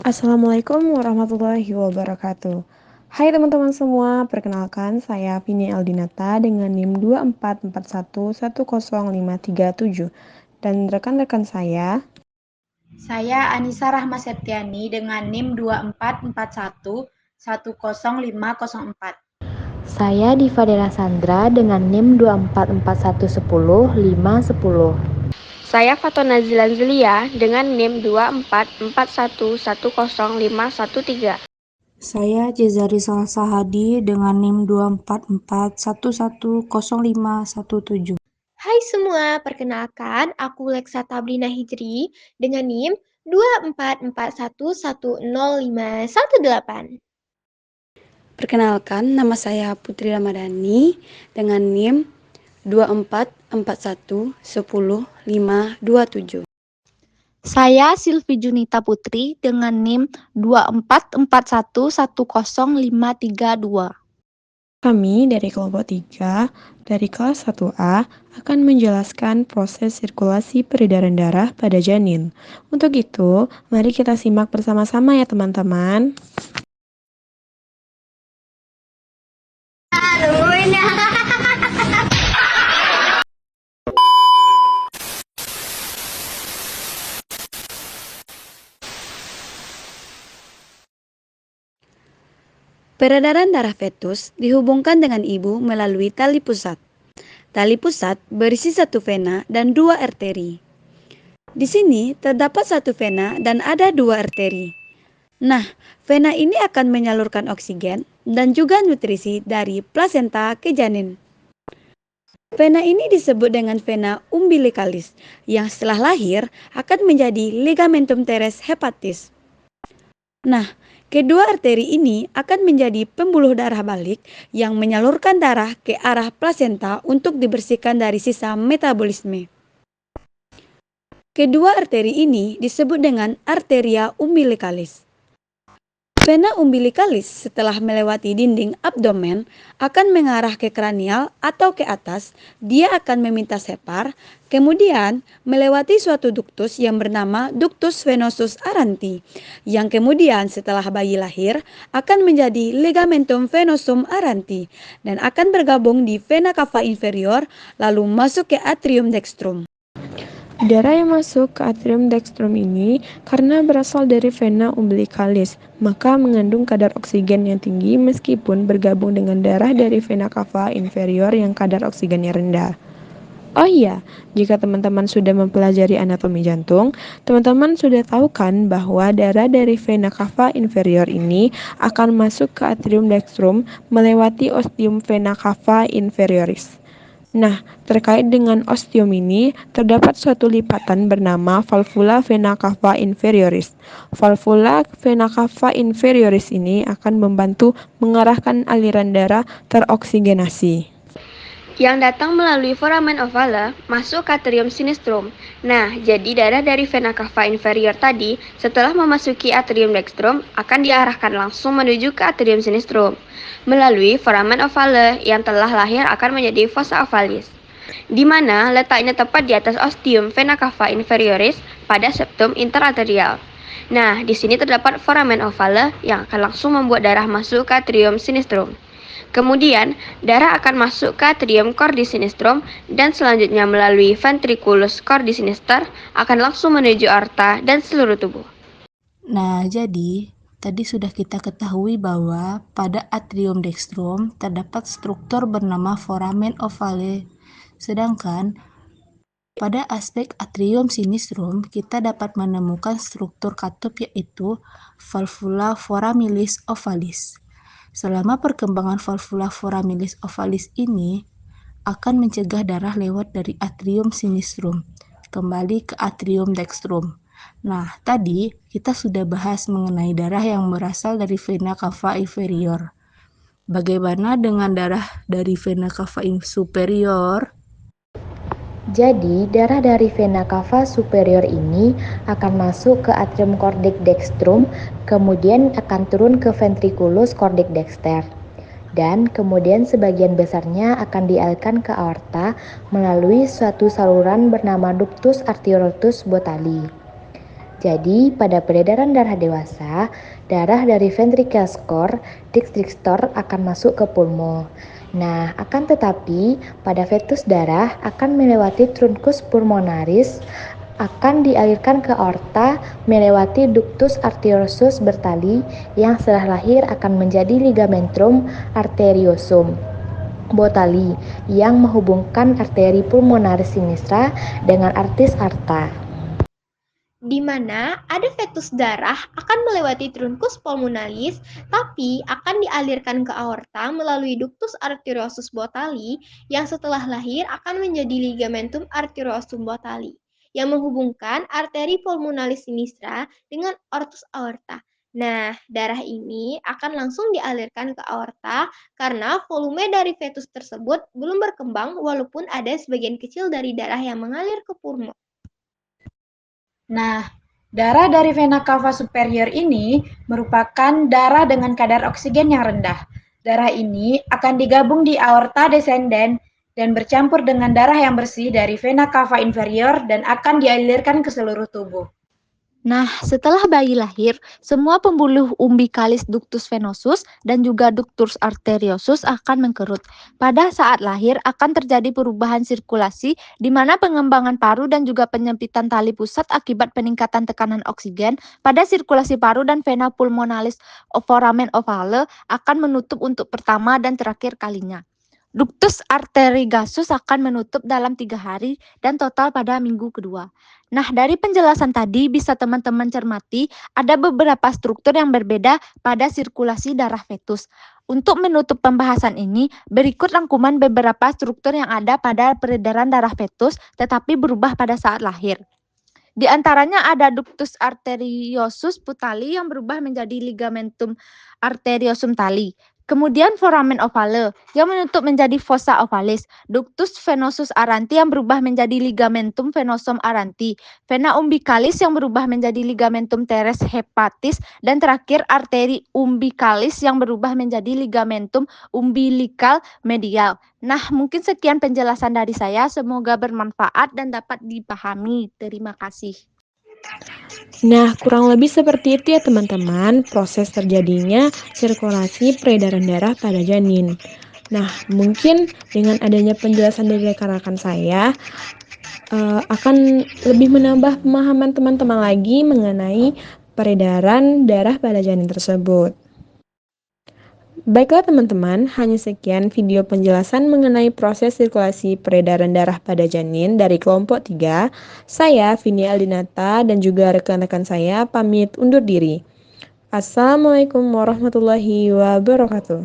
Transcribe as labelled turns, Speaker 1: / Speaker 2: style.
Speaker 1: Assalamualaikum warahmatullahi wabarakatuh. Hai teman-teman semua, perkenalkan saya Vini Aldinata dengan NIM 2441105337 dan rekan-rekan
Speaker 2: Saya Anissa Rahma Septiani dengan NIM 2441105004.
Speaker 3: Saya Diva Dela Sandra dengan NIM 2441105110.
Speaker 4: Saya Fatona Zilanzilia dengan NIM 2441105113.
Speaker 5: Saya Jezari Salsa Hadi dengan NIM 2441105117.
Speaker 6: Hai semua, perkenalkan aku Leksa Tabrina Hijri dengan NIM 2441105118.
Speaker 7: Perkenalkan, nama saya Putri Ramadhani dengan NIM 2441100527.
Speaker 8: Saya Silvi Junita Putri dengan NIM 2441105332.
Speaker 1: Kami dari kelompok 3 dari kelas 1A akan menjelaskan proses sirkulasi peredaran darah pada janin. Untuk itu, mari kita simak bersama-sama ya teman-teman.
Speaker 7: Peredaran darah fetus dihubungkan dengan ibu melalui tali pusat. Tali pusat berisi satu vena dan dua arteri. Di sini terdapat satu vena dan ada dua arteri. Nah, vena ini akan menyalurkan oksigen dan juga nutrisi dari plasenta ke janin. Vena ini disebut dengan vena umbilicalis, yang setelah lahir akan menjadi ligamentum teres hepatis. Nah, kedua arteri ini akan menjadi pembuluh darah balik yang menyalurkan darah ke arah plasenta untuk dibersihkan dari sisa metabolisme. Kedua arteri ini disebut dengan arteria umbilicalis. Vena umbilicalis setelah melewati dinding abdomen akan mengarah ke kranial atau ke atas, dia akan meminta separ, kemudian melewati suatu ductus yang bernama ductus venosus aranti, yang kemudian setelah bayi lahir akan menjadi ligamentum venosum aranti dan akan bergabung di vena cava inferior lalu masuk ke atrium dextrum.
Speaker 1: Darah yang masuk ke atrium dextrum ini karena berasal dari vena umbilicalis, maka mengandung kadar oksigen yang tinggi meskipun bergabung dengan darah dari vena cava inferior yang kadar oksigennya rendah. Oh iya, jika teman-teman sudah mempelajari anatomi jantung, teman-teman sudah tahu kan bahwa darah dari vena cava inferior ini akan masuk ke atrium dextrum melewati ostium vena cava inferioris. Nah, terkait dengan ostium ini, terdapat suatu lipatan bernama valvula vena cava inferioris. Valvula vena cava inferioris ini akan membantu mengarahkan aliran darah teroksigenasi
Speaker 4: yang datang melalui foramen ovale masuk ke atrium sinistrum. Nah, jadi darah dari vena cava inferior tadi setelah memasuki atrium dextrum akan diarahkan langsung menuju ke atrium sinistrum melalui foramen ovale yang telah lahir akan menjadi fossa ovalis, di mana letaknya tepat di atas ostium vena cava inferioris pada septum interarterial. Nah, di sini terdapat foramen ovale yang akan langsung membuat darah masuk ke atrium sinistrum. Kemudian, darah akan masuk ke atrium cordi sinistrum dan selanjutnya melalui ventriculus cordi sinister akan langsung menuju aorta dan seluruh tubuh.
Speaker 5: Nah, jadi tadi sudah kita ketahui bahwa pada atrium dextrum terdapat struktur bernama foramen ovale. Sedangkan pada aspek atrium sinistrum kita dapat menemukan struktur katup yaitu valvula foramilis ovalis. Selama perkembangan valvula foramilis ovalis ini akan mencegah darah lewat dari atrium sinistrum kembali ke atrium dextrum. Nah, tadi kita sudah bahas mengenai darah yang berasal dari vena cava inferior. Bagaimana dengan darah dari vena cava superior?
Speaker 3: Jadi, darah dari vena cava superior ini akan masuk ke atrium cordic dextrum, kemudian akan turun ke ventriculus cordic dexter. Dan kemudian sebagian besarnya akan dialirkan ke aorta melalui suatu saluran bernama ductus arteriosus botali. Jadi, pada peredaran darah dewasa, darah dari ventricle dextrictor akan masuk ke pulmo. Nah, akan tetapi pada fetus darah akan melewati truncus pulmonaris, akan dialirkan ke aorta melewati ductus arteriosus bertali yang setelah lahir akan menjadi ligamentum arteriosum botali yang menghubungkan arteri pulmonaris sinistra dengan arteris aorta.
Speaker 6: Di mana ada fetus darah akan melewati truncus pulmonalis, tapi akan dialirkan ke aorta melalui ductus arteriosus botali yang setelah lahir akan menjadi ligamentum arteriosum botali yang menghubungkan arteri pulmonalis sinistra dengan ortus aorta. Nah, darah ini akan langsung dialirkan ke aorta karena volume dari fetus tersebut belum berkembang walaupun ada sebagian kecil dari darah yang mengalir ke pulmo.
Speaker 2: Nah, darah dari vena cava superior ini merupakan darah dengan kadar oksigen yang rendah. Darah ini akan digabung di aorta descendens dan bercampur dengan darah yang bersih dari vena cava inferior dan akan dialirkan ke seluruh tubuh.
Speaker 8: Nah, setelah bayi lahir, semua pembuluh umbilicalis ductus venosus dan juga ductus arteriosus akan mengkerut. Pada saat lahir akan terjadi perubahan sirkulasi di mana pengembangan paru dan juga penyempitan tali pusat akibat peningkatan tekanan oksigen pada sirkulasi paru dan vena pulmonalis foramen ovale akan menutup untuk pertama dan terakhir kalinya. Ductus arteriosus akan menutup dalam 3 hari dan total pada minggu kedua. Nah, dari penjelasan tadi bisa teman-teman cermati ada beberapa struktur yang berbeda pada sirkulasi darah fetus. Untuk menutup pembahasan ini, berikut rangkuman beberapa struktur yang ada pada peredaran darah fetus tetapi berubah pada saat lahir. Di antaranya ada ductus arteriosus putali yang berubah menjadi ligamentum arteriosum tali. Kemudian foramen ovale yang menutup menjadi fossa ovalis, ductus venosus aranti yang berubah menjadi ligamentum venosum aranti, vena umbilicalis yang berubah menjadi ligamentum teres hepatis, dan terakhir arteri umbilicalis yang berubah menjadi ligamentum umbilical medial. Nah, mungkin sekian penjelasan dari saya, semoga bermanfaat dan dapat dipahami. Terima kasih.
Speaker 1: Nah, kurang lebih seperti itu ya teman-teman, proses terjadinya sirkulasi peredaran darah pada janin. Nah, mungkin dengan adanya penjelasan dari rekan-rekan saya, akan lebih menambah pemahaman teman-teman lagi mengenai peredaran darah pada janin tersebut. Baiklah teman-teman, hanya sekian video penjelasan mengenai proses sirkulasi peredaran darah pada janin dari kelompok 3. Saya, Vini Aldinata, dan juga rekan-rekan saya pamit undur diri. Assalamualaikum warahmatullahi wabarakatuh.